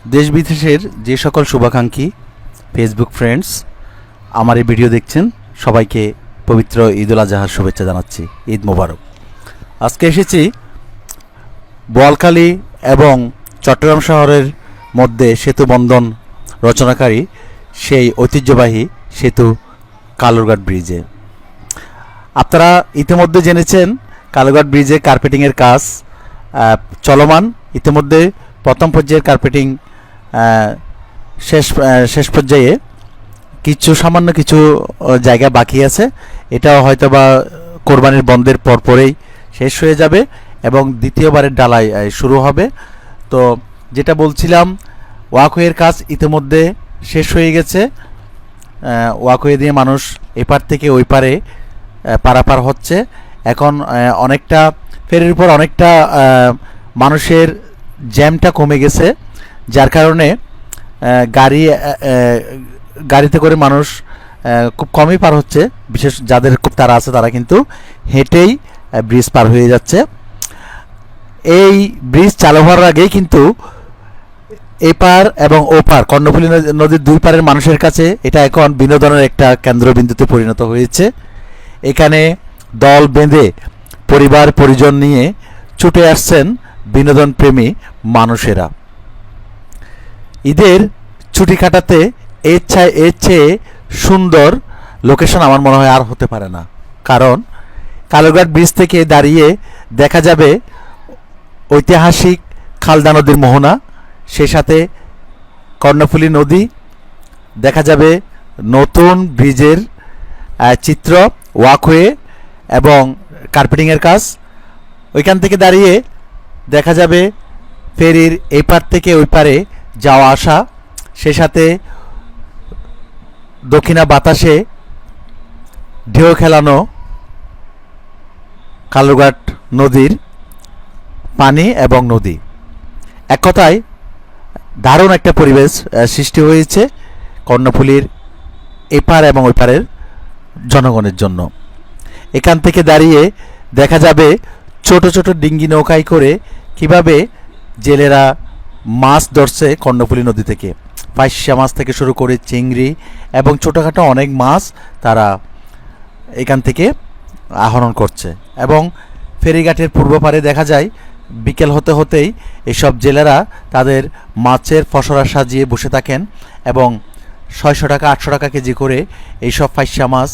দেশ বিদেশের যে সকল শুভাকাঙ্ক্ষী ফেসবুক ফ্রেন্ডস আমার এই ভিডিও দেখছেন সবাইকে পবিত্র ঈদ উল আজহার শুভেচ্ছা জানাচ্ছি। ঈদ মোবারক। আজকে এসেছি বোয়ালখালী এবং চট্টগ্রাম শহরের মধ্যে সেতু বন্ধন রচনাকারী সেই ঐতিহ্যবাহী সেতু কালুরঘাট ব্রিজে। আপনারা ইতিমধ্যে জেনেছেন কালুরঘাট ব্রিজে কার্পেটিংয়ের কাজ চলমান। ইতিমধ্যে প্রথম পর্যায়ের কার্পেটিং শেষ পর্যায়ে সামান্য কিছু জায়গা বাকি আছে। এটাও হয়তো বা কোরবানির বন্ধের পরপরেই শেষ হয়ে যাবে এবং দ্বিতীয়বারের ডালাই শুরু হবে। তো যেটা বলছিলাম, ওয়াকওয়ের কাজ ইতিমধ্যে শেষ হয়ে গেছে। ওয়াকওয়ে দিয়ে মানুষ এপার থেকে ওই পারে পারাপার হচ্ছে। এখন অনেকটা ফেরির উপর অনেকটা মানুষের জ্যামটা কমে গেছে, যার কারণে গাড়িতে করে মানুষ খুব কমই পার হচ্ছে। বিশেষ যাদের খুব তাড়া আছে তারা কিন্তু হেঁটেই ব্রিজ পার হয়ে যাচ্ছে। এই ব্রিজ চালু হওয়ার আগেই কিন্তু এপার এবং ওপার কর্ণফুলী নদীর দুই পারের মানুষের কাছে এটা এখন বিনোদনের একটা কেন্দ্রবিন্দুতে পরিণত হয়েছে। এখানে দল বেঁধে পরিবার পরিজন নিয়ে ছুটে আসছেন বিনোদন প্রেমী মানুষেরা। ঈদের ছুটি কাটাতে এর চেয়ে সুন্দর লোকেশন আমার মনে হয় আর হতে পারে না। কারণ কালুরঘাট ব্রিজ থেকে দাঁড়িয়ে দেখা যাবে ঐতিহাসিক খালদা নদীর মোহনা, সেই সাথে কর্ণফুলী নদী, দেখা যাবে নতুন ব্রিজের চিত্র, ওয়াকওয়ে এবং কার্পেটিংয়ের কাজ। ওইখান থেকে দাঁড়িয়ে দেখা যাবে ফেরির এই পার থেকে ওই পারে যাওয়া আসা, সেই সাথে দক্ষিণা বাতাসে ঢেউ খেলানো কালুরঘাট নদীর পানি এবং নদী। এক কথায় দারুণ একটা পরিবেশ সৃষ্টি হয়েছে কর্ণফুলীর এপার এবং ওই পারের জনগণের জন্য। এখান থেকে দাঁড়িয়ে দেখা যাবে ছোট ছোট ডিঙ্গি নৌকায় করে কিভাবে জেলেরা মাছ ধরছে কর্ণফুলী নদী থেকে। পাইসা মাছ থেকে শুরু করে চিংড়ি এবং ছোটোখাটো অনেক মাছ তারা এখান থেকে আহরণ করছে। এবং ফেরিঘাটের পূর্ব পারে দেখা যায় বিকেল হতে হতেই এসব জেলেরা তাদের মাছের ফসরা সাজিয়ে বসে থাকেন এবং 600 টাকা 800 টাকা কেজি করে এইসব পাইসা মাছ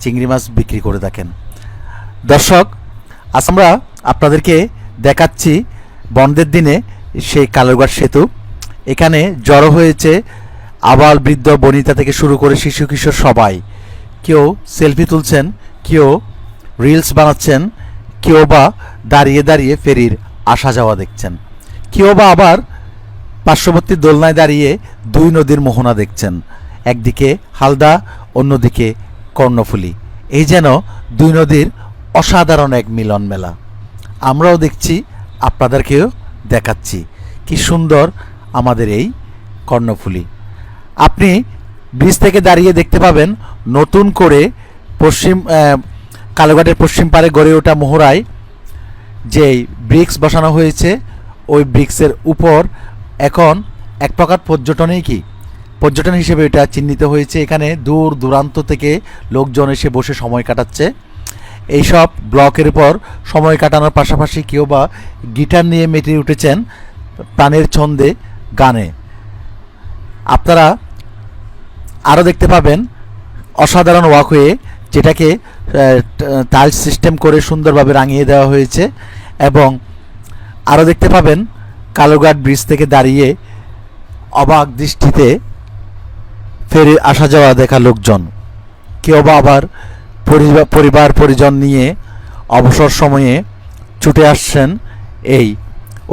চিংড়ি মাছ বিক্রি করে থাকেন। দর্শক, আজ আমরা আপনাদেরকে দেখাচ্ছি বন্ধের দিনে সেই কালুরঘাট সেতু। এখানে জড়ো হয়েছে আবাল বৃদ্ধ বনিতা থেকে শুরু করে শিশু কিশোর সবাই। কেউ সেলফি তুলছেন, কেউ রিলস বানাচ্ছেন, কেউ বা দাঁড়িয়ে দাঁড়িয়ে ফেরির আসা যাওয়া দেখছেন, কেউ বা আবার পার্শ্ববর্তী দোলনায় দাঁড়িয়ে দুই নদীর মোহনা দেখছেন। একদিকে হালদা, অন্যদিকে কর্ণফুলী। এই যেন দুই নদীর অসাধারণ এক মিলন মেলা। আমরাও দেখছি, আপনাদেরকেও দেখাচ্ছি কি সুন্দর আমাদের এই কর্ণফুলী। আপনি ব্রিজ থেকে দাঁড়িয়ে দেখতে পাবেন নতুন করে কালুরঘাটের পশ্চিম পারে গড়ে ওঠা মোহরায় যেই ব্রিক্স বসানো হয়েছে, ওই ব্রিক্সের উপর এখন এক প্রকার পর্যটন হিসেবে এটা চিহ্নিত হয়েছে। এখানে দূর দূরান্ত থেকে লোকজন এসে বসে সময় কাটাচ্ছে। এইসব ব্লকের উপর সময় কাটানোর পাশাপাশি কেউ বা গিটার নিয়ে মেতে উঠেছেন প্রাণের ছন্দে গানে। আপনারা আরও দেখতে পাবেন অসাধারণ ওয়াকওয়ে, যেটাকে টাইলস সিস্টেম করে সুন্দরভাবে রাঙিয়ে দেওয়া হয়েছে। এবং আরও দেখতে পাবেন কালুরঘাট ব্রিজ থেকে দাঁড়িয়ে অবাক দৃষ্টিতে ফেরি আসা যাওয়া দেখা লোকজন। কেউ বা আবার পরিবার পরিজন নিয়ে অবসর সময়ে ছুটে আসছেন এই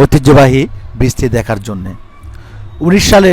ঐতিহ্যবাহী ব্রিজটি দেখার জন্যে। 19 সালে